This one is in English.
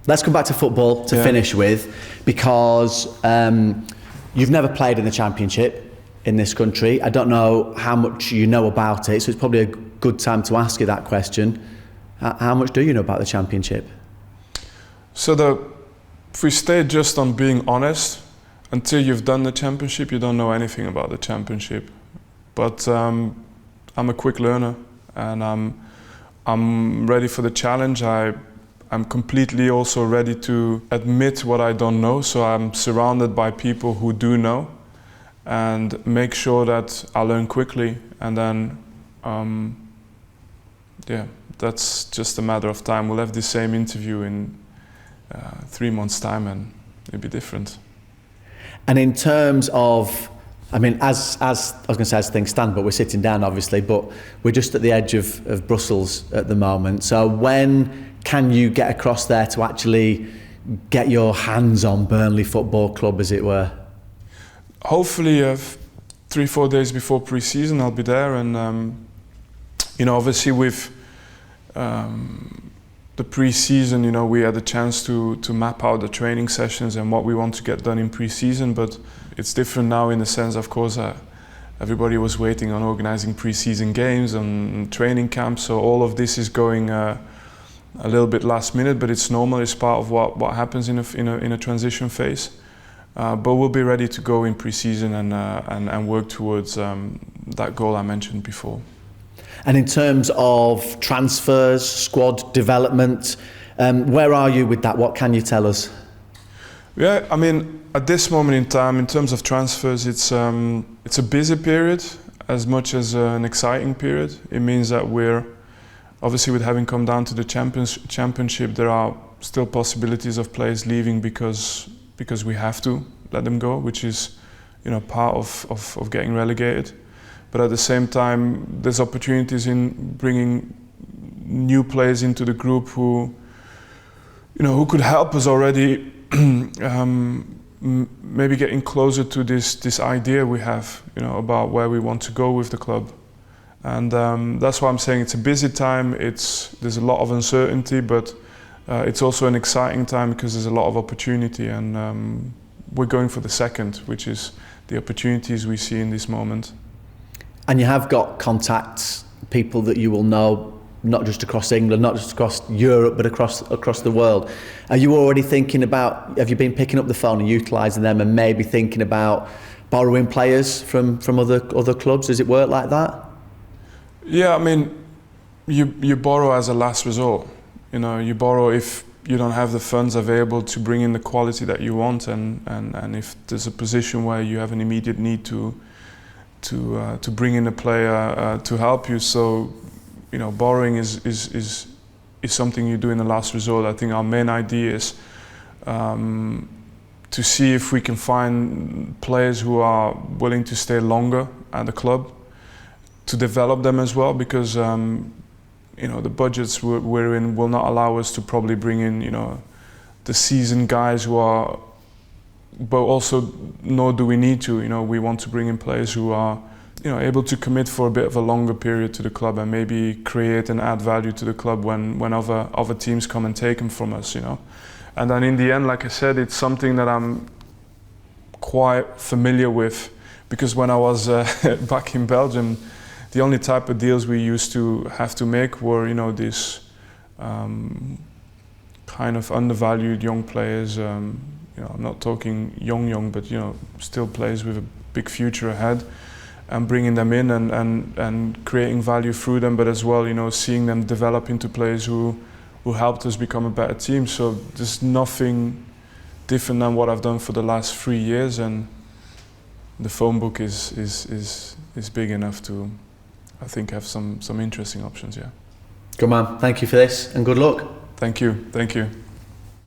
Let's come back to football to finish with, because you've never played in the Championship in this country. I don't know how much you know about it, so it's probably a good time to ask you that question. How much do you know about the Championship? So if we stay just on being honest, until you've done the Championship, you don't know anything about the Championship. But I'm a quick learner, and I'm ready for the challenge. I'm completely also ready to admit what I don't know, so I'm surrounded by people who do know, and make sure that I learn quickly, and then that's just a matter of time. We'll have the same interview in 3 months' time, and it'll be different. And in terms of, I mean, as I was going to say as things stand, but we're sitting down obviously, but we're just at the edge of Brussels at the moment. So when can you get across there to actually get your hands on Burnley Football Club, as it were? Hopefully 3-4 days before pre-season I'll be there, and obviously with the pre-season, we had a chance to map out the training sessions and what we want to get done in pre-season, but it's different now in the sense, of course, everybody was waiting on organizing pre-season games and training camps, so all of this is going a little bit last minute, but it's normal. It's part of what happens in a transition phase. But we'll be ready to go in pre-season and work towards that goal I mentioned before. And in terms of transfers, squad development, where are you with that? What can you tell us? Yeah, I mean, at this moment in time, in terms of transfers, it's a busy period as much as an exciting period. It means that we're obviously, with having come down to the championship, there are still possibilities of players leaving because we have to let them go, which is, part of getting relegated. But at the same time, there's opportunities in bringing new players into the group who could help us already, maybe getting closer to this idea we have, about where we want to go with the club. And that's why I'm saying it's a busy time. There's a lot of uncertainty, but it's also an exciting time because there's a lot of opportunity, and we're going for the second, which is the opportunities we see in this moment. And you have got contacts, people that you will know, not just across England, not just across Europe, but across the world. Are you already thinking about, have you been picking up the phone and utilising them, and maybe thinking about borrowing players from other clubs? Does it work like that? Yeah, I mean, you borrow as a last resort. You borrow if you don't have the funds available to bring in the quality that you want, and if there's a position where you have an immediate need to bring in a player to help you. So, borrowing is something you do in the last resort. I think our main idea is to see if we can find players who are willing to stay longer at the club, to develop them as well, because the budgets we're in will not allow us to probably bring in the seasoned guys who are, but also nor do we need to. We want to bring in players who are able to commit for a bit of a longer period to the club, and maybe create and add value to the club when other teams come and take them from us. And then in the end, like I said, it's something that I'm quite familiar with, because when I was back in Belgium, the only type of deals we used to have to make were, these kind of undervalued young players. I'm not talking young, but still players with a big future ahead, and bringing them in and creating value through them, but as well, seeing them develop into players who helped us become a better team. So there's nothing different than what I've done for the last 3 years, and the phone book is big enough to, I think, have some interesting options. Yeah. Good man. Thank you for this, and good luck. Thank you.